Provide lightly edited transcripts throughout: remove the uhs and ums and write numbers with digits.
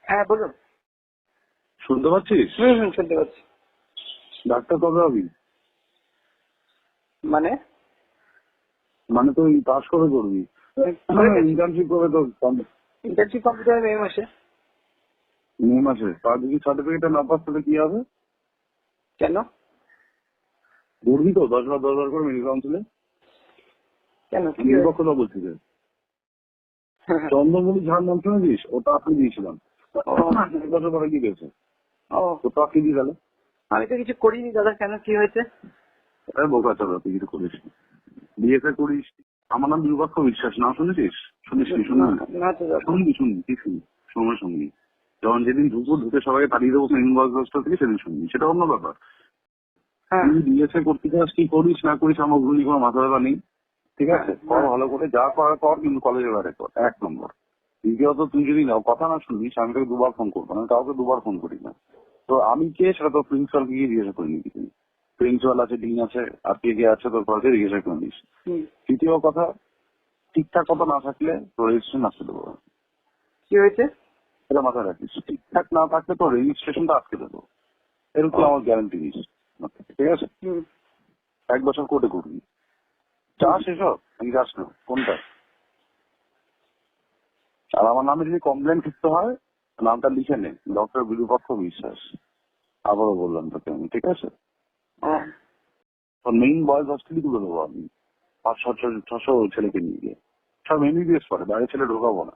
হ্যাঁ বলুন। শুনতে পাচ্ছিস? শুনতে পাচ্ছি। ডাক্তার কবে হবি? মানে মানে তুই পাস কবে করবি? ইন্টার্নশিপ কবে তোর? ইন্টার্নশিপ কমপ্লিট হবে মে মাসে। মে মাসে? তার যদি সার্টিফিকেটটা না পাস তাহলে কি হবে? কেন? করবি তো 10 বার করে মেডিকেল কাউন্সিলে? কেন কি নির্পক্ষতা বলছি যে চন্দ্রমণি ঝাড় নাম শুনেছিস? ওটা আপনি দিয়েছিলাম 1 বছর পরে কি গেছে? ও তো কি দিয়ে গেল? আমি তো কিছু করিনি দাদা, কেন কি হয়েছে? বোকা চালা, তুই কিছু করিস বিএসএ করিস। আমার নাম বিরূপাক্ষ বিশ্বাস, না শুনেছিস? শুনিস নি? না তো দাদা। শুনবি কি শুনবি? সময় শুনবি যখন যেদিন ঢুকে সবাইকে তাড়িয়ে দেবো মেন বয়স থেকে, সেদিন শুনবি, সেটা অন্য ব্যাপার। হ্যাঁ তুই বিএসএ করতে চাস, কি করিস না করিস আমার ভুলি কোনো মাথা ব্যথা নেই, ঠিক আছে? কর ভালো করে, যা করার কর, কিন্তু কলেজের বাইরে কর, 1 নম্বর। দ্বিতীয়ত, তুই যদি কথা না শুনিস আমি তোকে 2 বার ফোন করবো, আমি কাউকে 2 বার ফোন করি না। তো আমি কে সেটা তো প্রিন্সিপালকে গিয়ে জিজ্ঞাসা করে নিবি। তুই প্রিন্সিপাল আছে, ডিন আছে, আর কে আছে তোর কলেজে, জিজ্ঞাসা করে নিস। তৃতীয় কথা, ঠিকঠাক কথা না থাকলে তোর রেজিস্ট্রেশন আসতে দেবো। কি হয়েছে? এটা মাথায় রাখিস, ঠিকঠাক না থাকলে তোর রেজিস্ট্রেশনটা আটকে দেবো, এরকম আমার গ্যারান্টি দিস, ঠিক আছে? 1 বছর কোর্টে করবি, চাস এসব নাকি যাস না, কোনটা? আর আমার নামে যদি কমপ্লেন লিখতে হয়, নামটা লিখে নে, ডক্টর বিরূপাক্ষ বিশ্বাস। আবারও বললাম তোকে আমি, ঠিক আছে? তোর মেইন বয়েজ হস্টেলই তুলে দেবো আমি, 500-600 ছেলেকে নিয়ে গিয়ে, সব এমবিবিএস পড়ে, বাইরে ছেলে ঢোকাবো না।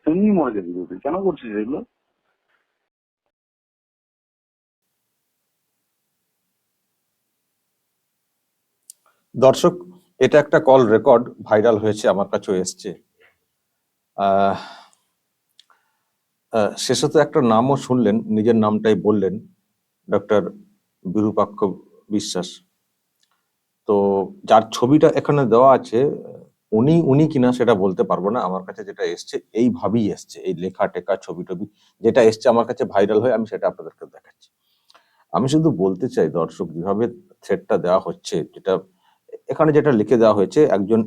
এমনি মরে যাবি তুই, কেন করছিস এগুলো? দর্শক, এটা একটা কল রেকর্ড ভাইরাল হয়েছে, আমার কাছেও এসছে। শেষে তো একটা নামও শুনলেন, নিজের নামটাই বললেন, ডক্টর বিরূপাক্ষ বিশ্বাস। তো যার ছবিটা এখানে দেওয়া আছে, উনি কিনা সেটা বলতে পারবো না। আমার কাছে যেটা এসছে এইভাবেই এসছে, এই লেখা টেকা ছবি টবি যেটা এসছে আমার কাছে ভাইরাল হয়ে, আমি সেটা আপনাদেরকে দেখাচ্ছি। আমি শুধু বলতে চাই দর্শক, যেভাবে থ্রেডটা দেওয়া হচ্ছে, যেটা এখানে যেটা লিখে দেওয়া হয়েছে, একজন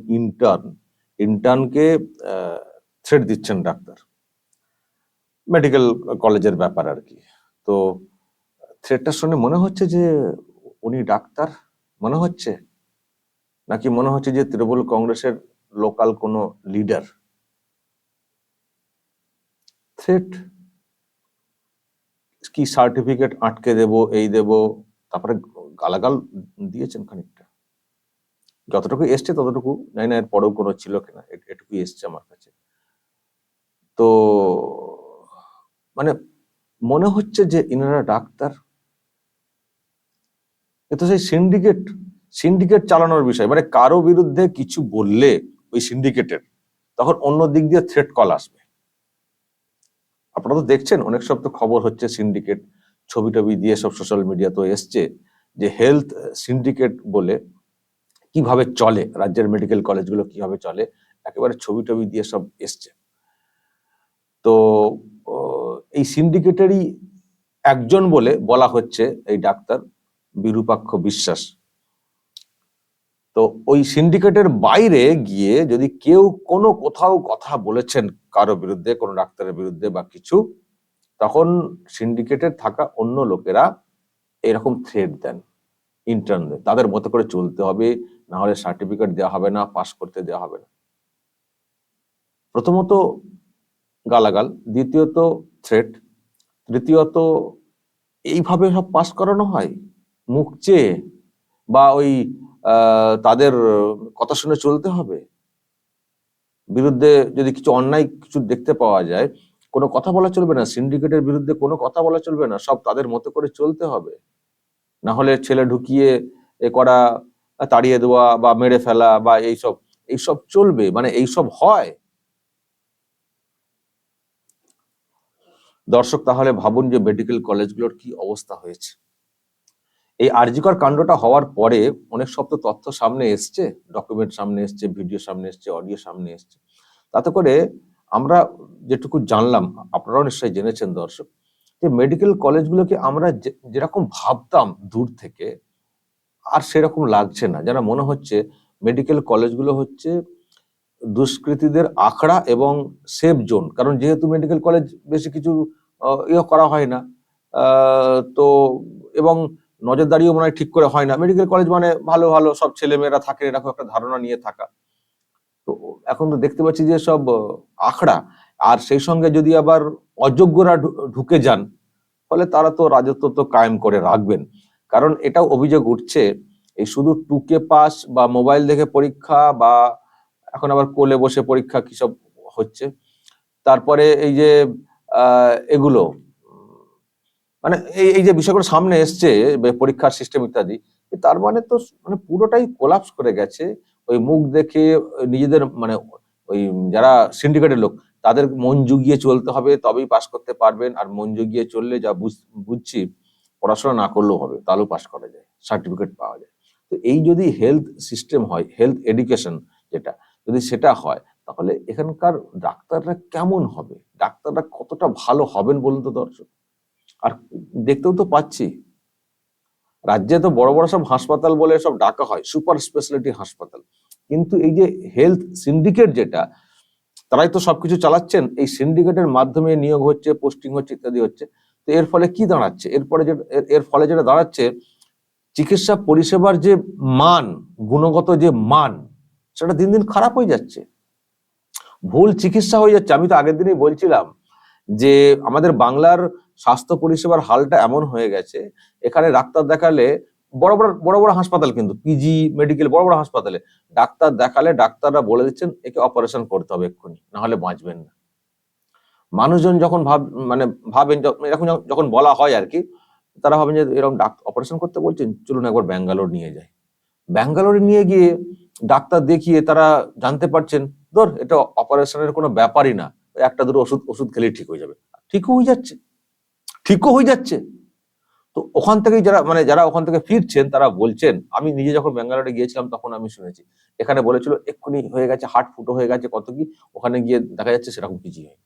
ইন্টার্নকে থ্রেড দিচ্ছেন ডাক্তার, মেডিকেল কলেজের ব্যাপার আর কি। তো থ্রেডটা শুনে মনে হচ্ছে যে উনি ডাক্তার মনে হচ্ছে, নাকি মনে হচ্ছে যে তৃণমূল কংগ্রেসের লোকাল কোনো লিডার। থ্রেড কি সার্টিফিকেট আটকে দেব, এই দেব, তারপরে গালাগাল দিয়েছেন খানিকটা। যতটুকু এসছে ততটুকু, জানি না এর পরেও কোনো ছিল কিনা, এটুকু এসছে আমার কাছে। তো মানে মনে হচ্ছে যে ইনারা ডাক্তার। এ তো সেই সিন্ডিকেট চালানোর বিষয়। মানে কারো বিরুদ্ধে কিছু বললে ওই সিন্ডিকেটের, তখন অন্য দিক দিয়ে থ্রেট কল আসবে। আপনারা তো দেখছেন, অনেক সব তো খবর হচ্ছে সিন্ডিকেট, ছবি টবি দিয়ে সব সোশ্যাল মিডিয়া তো এসছে, যে হেলথ সিন্ডিকেট বলে কিভাবে চলে, রাজ্যের মেডিকেল কলেজগুলো কিভাবে চলে, একেবারে ছবি টবি দিয়ে সব এসছে। তো এই সিন্ডিকেটেরই একজন বলে বলা হচ্ছে এই ডাক্তার বিরূপাক্ষ বিশ্বাস। তো ওই সিন্ডিকেটের বাইরে গিয়ে যদি কেউ কোথাও কথা বলেছেন কারো বিরুদ্ধে, কোনো ডাক্তারের বিরুদ্ধে বা কিছু, তখন সিন্ডিকেটের থাকা অন্য লোকেরা এরকম থ্রেট দেন ইন্টার্নদের, তাদের মতো করে চলতে হবে, না হলে সার্টিফিকেট দেওয়া হবে না, পাস করতে দেওয়া হবে না। প্রথমত গালাগাল, দ্বিতীয়ত থ্রেট, তৃতীয়ত এইভাবে সব পাস করানো হয় মুখ চেয়ে, বা ওই তাদের কথা শুনে চলতে হবে। বিরুদ্ধে যদি কিছু অন্যায় কিছু দেখতে পাওয়া যায়, কোনো কথা বলা চলবে না, সিন্ডিকেটের বিরুদ্ধে কোনো কথা বলা চলবে না, সব তাদের মতো করে চলতে হবে। না হলে ছেলে ঢুকিয়ে এ করা, তাড়িয়ে দেওয়া বা মেরে ফেলা বা এইসব চলবে, মানে এইসব হয়। দর্শক, তাহলে ভাবুন যে মেডিকেল কলেজগুলোর কি অবস্থা হয়েছে। এই আরজিকর কাণ্ডটা হওয়ার পরে অনেক সব তো তথ্য সামনে এসছে, ডকুমেন্ট সামনে এসছে, ভিডিও সামনে এসছে, অডিও সামনে এসছে। তাতে করে আমরা যেটুকু জানলাম, আপনারাও নিশ্চয়ই জেনেছেন দর্শক, যে মেডিকেল কলেজগুলোকে আমরা যেরকম ভাবতাম দূর থেকে, আর সেরকম লাগছে না। যেন মনে হচ্ছে মেডিকেল কলেজগুলো হচ্ছে দুষ্কৃতীদের আখড়া এবং সেফ জোন, কারণ যেহেতু মেডিকেল কলেজ বেশি কিছু ইয়ে করা হয় না, তো এবং নজরদারিও মনে হয় ঠিক করে হয় না। মেডিকেল কলেজ মানে ভালো ভালো সব ছেলেমেয়েরা থাকে, এরকম একটা ধারণা নিয়ে থাকা। তো এখন তো দেখতে পাচ্ছি যে সব আখড়া, আর সেই সঙ্গে যদি আবার অযোগ্যরা ঢুকে যান, ফলে তারা তো রাজত্ব তো কায়েম করে রাখবেন। কারণ এটাও অভিযোগ উঠছে, এই শুধু 2K পাস বা মোবাইল দেখে পরীক্ষা, বা এখন আবার কোলে বসে পরীক্ষা কি সব হচ্ছে, তারপরে এই যে এগুলো মানে এই যে বিষয়গুলো সামনে এসছে, পরীক্ষার সিস্টেম ইত্যাদি, তার মানে তো মানে পুরোটাই কোলাপস করে গেছে। ওই মুখ দেখে নিজেদের মানে ওই যারা সিন্ডিকেটের লোক, তাদের মন জুগিয়ে চলতে হবে, তবেই পাস করতে পারবেন। আর মন জুগিয়ে চললে যা বুঝছি, পড়াশোনা না করলেও হবে, তাহলেও পাস করা যায়, সার্টিফিকেট পাওয়া যায়। তো এই যদি হেলথ সিস্টেম হয়, হেলথ এডুকেশন যেটা, যদি সেটা হয়, তাহলে এখানকার ডাক্তাররা কেমন হবে, ডাক্তাররা কতটা ভালো হবেন বলুন তো দর্শক। আর দেখতেও তো পাচ্ছি, রাজ্যে তো বড় বড় সব হাসপাতাল বলে সব ডাকা হয় সুপার স্পেশালিটি হাসপাতাল, কিন্তু এই যে হেলথ সিন্ডিকেট যেটা, তারাই তো সবকিছু চালাচ্ছেন। এই সিন্ডিকেটের মাধ্যমে নিয়োগ হচ্ছে, পোস্টিং হচ্ছে, ইত্যাদি হচ্ছে। তো এর ফলে কি দাঁড়াচ্ছে, এর ফলে যেটা দাঁড়াচ্ছে, চিকিৎসা পরিষেবার যে মান, গুণগত যে মান, সেটা দিন দিন খারাপ হয়ে যাচ্ছে, ভুল চিকিৎসা হয়ে যাচ্ছে। আমি তো আগের দিনই বলছিলাম যে আমাদের বাংলার স্বাস্থ্য পরিষেবার হালটা এমন হয়ে গেছে, এখানে ডাক্তার দেখালে, বড় বড় বড় বড় হাসপাতাল, কিন্তু পিজি মেডিকেল বড় বড় হাসপাতালে ডাক্তার দেখালে ডাক্তাররা বলে দিচ্ছেন একে অপারেশন করতে হবে এক্ষুনি, না হলে বাঁচবেন না। মানুষজন যখন মানে ভাবেন, এরকম যখন বলা হয় আর কি, তারা ভাবেন যে এরকম অপারেশন করতে বলছেন, চলুন একবার ব্যাঙ্গালোর নিয়ে যায়। ব্যাঙ্গালোরে নিয়ে গিয়ে ডাক্তার দেখিয়ে তারা জানতে পারছেন, ধর এটা অপারেশনের কোনো ব্যাপারই না, একটা দুটো ওষুধ খেলেই ঠিক হয়ে যাবে। ঠিকও হয়ে যাচ্ছে, ঠিকও হয়ে যাচ্ছে। তো ওখান থেকেই যারা ওখান থেকে ফিরছেন, তারা বলছেন, আমি নিজে যখন ব্যাঙ্গালোরে গিয়েছিলাম তখন আমি শুনেছি, এখানে বলেছিল এক্ষুনি হয়ে গেছে, হার্ট ফুটো হয়ে গেছে, কত কি, ওখানে গিয়ে দেখা যাচ্ছে সেরকম কিছুই হয়।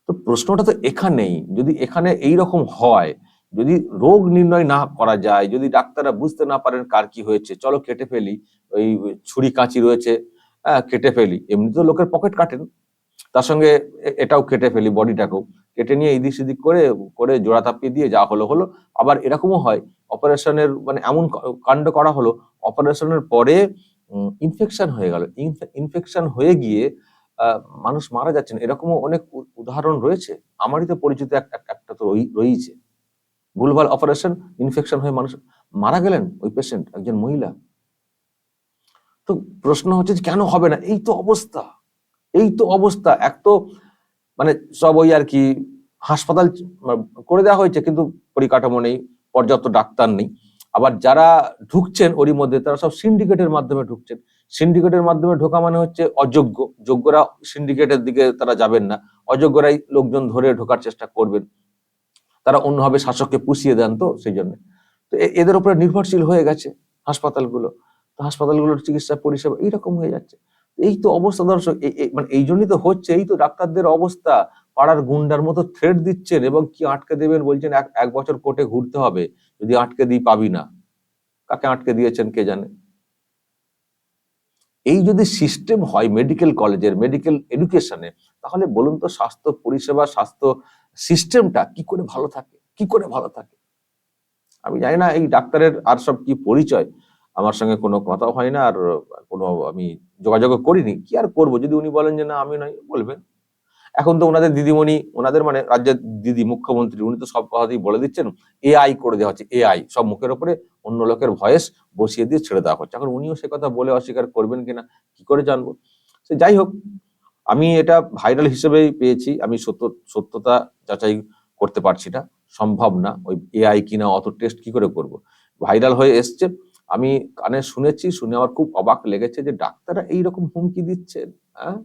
তো প্রশ্নটা তো এখানেই, যদি এখানে এইরকম হয়, যদি রোগ নির্ণয় না করা যায়, যদি ডাক্তাররা বুঝতে না পারেন কার কি হয়েছে, চলো কেটে ফেলি, ওই ছুরি কাঁচি রয়েছে, কেটে ফেলি, এমনি তো লোকের পকেট কাটেন, তার সঙ্গে এটাও কেটে ফেলি, বডিটাকেও কেটে নিয়ে এদিক সেদিক করে করে জোড়া তাপিয়ে দিয়ে যা হলো হলো। আবার এরকমও হয়, অপারেশনের মানে এমন কাণ্ড করা হলো, অপারেশনের পরে ইনফেকশন হয়ে গেল, ইনফেকশন হয়ে গিয়ে মানুষ মারা যাচ্ছেন, এরকমও অনেক উদাহরণ রয়েছে। আমারই তো পরিচিত একটা তো রয়েছে, ভুলভাল অপারেশন, ইনফেকশন হয়ে মানুষ মারা গেলেন, ওই পেশেন্ট একজন মহিলা। তো প্রশ্ন হচ্ছে যে কেন হবে না, এই তো অবস্থা, এই তো অবস্থা। এক তো মানে সব ওই আর কি হাসপাতাল করে দেওয়া হয়েছে, কিন্তু পরিকাঠামো নেই, পর্যাপ্ত ডাক্তার নেই। আবার যারা ঢুকছেন ওরই মধ্যে, তারা সব সিন্ডিকেটের মাধ্যমে ঢুকছেন। সিন্ডিকেটের মাধ্যমে ঢোকা মানে হচ্ছে অযোগ্য, যোগ্যরা সিন্ডিকেটের দিকে তারা যাবেন না, অযোগ্যরাই লোকজন ধরে ঢোকার চেষ্টা করবেন, তারা অন্যভাবে শাসককে পুষিয়ে দেন, তো সেই জন্য তো এদের উপরে নির্ভরশীল হয়ে গেছে হাসপাতালগুলো। তো হাসপাতালগুলোর চিকিৎসা পরিষেবা এইরকম হয়ে যাচ্ছে। এই তো অবস্থা দর্শক, মানে এই জন্যই তো হচ্ছে, এই তো ডাক্তারদের অবস্থা, পাড়ার গুন্ডার মতো থ্রেট দিচ্ছেন, এবং কি আটকে দেবেন বলছেন, এক বছর কোর্টে ঘুরতে হবে, যদি আটকে দিই পাবি না। কাকে আটকে দিয়েছেন কে জানে। এই যদি সিস্টেম হয় মেডিকেল কলেজের, মেডিকেল এডুকেশনে, তাহলে বলুন তো স্বাস্থ্য পরিষেবা, স্বাস্থ্য সিস্টেমটা কি করে ভালো থাকে, কি করে ভালো থাকে। আমি জানি না এই ডাক্তারের আর সব কি পরিচয়, আমার সঙ্গে কোনো কথাও হয় না, আর কোনো আমি যোগাযোগ করিনি, কি আর করবো, যদি উনি বলেন যে না আমি নয়, বলবেন। এখন তো ওনাদের দিদিমণি, ওনাদের মানে রাজ্যের দিদি মুখ্যমন্ত্রী, উনি তো সব কথাতেই বলে দিচ্ছেন, এআই করে দেওয়া হচ্ছে, এআই সব মুখের উপরে অন্য লোকের ভয়েস বসিয়ে দিয়ে ছেড়ে দেওয়া হচ্ছে। এখন উনিও সে কথা বলে অস্বীকার করবেন কিনা কি করে জানবো। সে যাই হোক, আমি এটা ভাইরাল হিসেবেই পেয়েছি, আমি সত্যতা যাচাই করতে পারছি না, সম্ভব না, ওই এআই কিনা অত টেস্ট কি করে করব। ভাইরাল হয়ে এসছে, আমি কানে শুনেছি, শুনে আমার খুব অবাক লেগেছে যে ডাক্তাররা এইরকম হুমকি দিচ্ছেন। হ্যাঁ,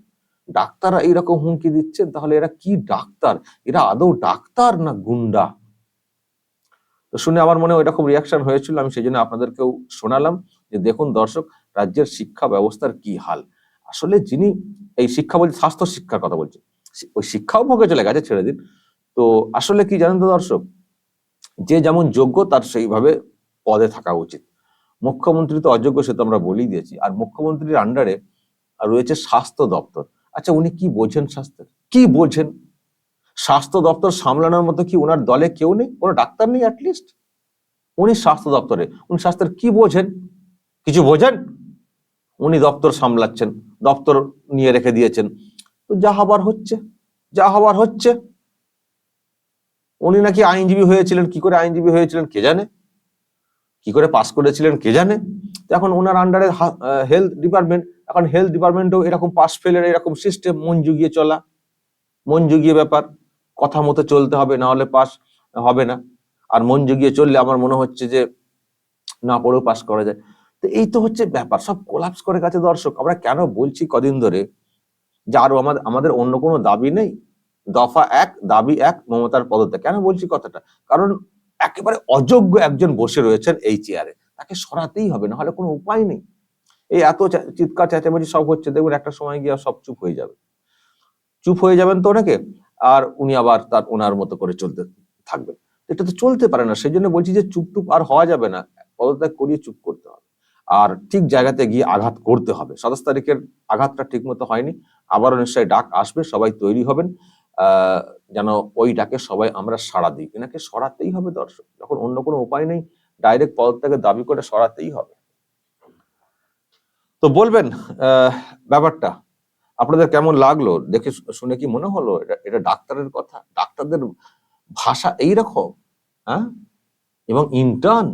ডাক্তাররা এইরকম হুমকি দিচ্ছেন, তাহলে এরা কি ডাক্তার, এরা আদৌ ডাক্তার না গুন্ডা? তো শুনে আমার মনে ওইরকম রিয়াকশন হয়েছিল, আমি সেই জন্য আপনাদেরকেও শোনালাম যে দেখুন দর্শক, রাজ্যের শিক্ষা ব্যবস্থার কি হাল। আসলে যিনি এই শিক্ষা বলছে, স্বাস্থ্য শিক্ষার কথা বলছে, ওই শিক্ষাও ভোগে চলে গেছে, ছেড়ে দিন। তো আসলে কি জানেন তো দর্শক, যে যেমন যোগ্য তার সেইভাবে পদে থাকা উচিত। মুখ্যমন্ত্রী তো অযোগ্য, সে তো আমরা বলেই দিয়েছি। আর মুখ্যমন্ত্রীর আন্ডারে আর রয়েছে স্বাস্থ্য দপ্তর। আচ্ছা, উনি কি বোঝেন স্বাস্থ্যের? কি বোঝেন? স্বাস্থ্য দপ্তর সামলানোর মতো কি ওনার দলে কেউ নেই? কোনো ডাক্তার নেই অ্যাটলিস্ট? উনি স্বাস্থ্য দপ্তরে, উনি স্বাস্থ্যের কি বোঝেন? কিছু বোঝেন? উনি দপ্তর সামলাচ্ছেন, দপ্তর নিয়ে রেখে দিয়েছেন। তো যা হবার হচ্ছে, যা হবার হচ্ছে। উনি নাকি আইনজীবী হয়েছিলেন, কি করে আইনজীবী হয়েছিলেন কে জানে, কি করে পাস করেছিলেন কে জানে। তো এখন ওনার আন্ডারে হেলথ ডিপার্টমেন্ট, এখন হেলথ ডিপার্টমেন্টও এরকম পাস ফেলের এরকম সিস্টেম, মন জুগিয়ে চলা, মন জুগিয়ে ব্যাপার, কথা মতো চলতে হবে, না হলে পাস হবে না। আর মন জুগিয়ে চললে আমার মনে হচ্ছে যে না পড়েও পাস করা যায়। তো এই তো হচ্ছে ব্যাপার, সব কোলাপস করে গেছে। দর্শক, আমরা কেন বলছি কদিন ধরে যে আরো আমাদের অন্য কোনো দাবি নেই, দফা এক, দাবি এক, মমতার পদত্যাগ। কেন বলছি কথাটা? কারণ একেবারে অযোগ্য একজন বসে রয়েছেন এই চেয়ারে, তাকে সরাতেই হবে, না হলে কোনো উপায় নেই। এই এত চিৎকার চেঁচামেচি সব হচ্ছে, দেখবেন একটা সময় গিয়ে সব চুপ হয়ে যাবে, চুপ হয়ে যাবেন তো অনেকে, আর উনি আবার তার ওনার মতো করে চলতে থাকবেন। এটা তো চলতে পারে না। সেই জন্য বলছি যে চুপটুপ আর হওয়া যাবে না, পদত্যাগ করিয়ে চুপ করতে হবে, আর ঠিক জায়গাতে গিয়ে আঘাত করতে হবে। 27 তারিখের আঘাতটা ঠিক মতো হয়নি, আবারও নিশ্চয়ই ডাক আসবে, সবাই তৈরি হবেন যেন ওই ডাকে সবাই আমরা সাড়া দিই। এনাকে সরাতেই হবে দর্শক, যখন অন্য কোনো উপায় নেই, ডাইরেক্ট পদত্যাগের দাবি করে সরাতেই হবে। তো বলবেন ব্যাপারটা আপনাদের কেমন লাগলো, দেখে শুনে কি মনে হলো এটা এটা ডাক্তারের কথা, ডাক্তারদের ভাষা এইরকম? হ্যাঁ, এবং ইন্টার্ন,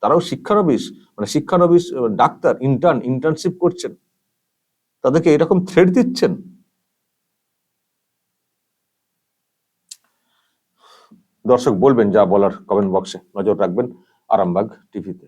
তারাও শিক্ষানবিশ, মানে শিক্ষানবিশ ডাক্তার, ইন্টার্নশিপ করছেন, তাদেরকে এরকম থ্রেট দিচ্ছেন। দর্শক বলবেন যা বলার কমেন্ট বক্সে, নজর রাখবেন আরামবাগ টিভিতে।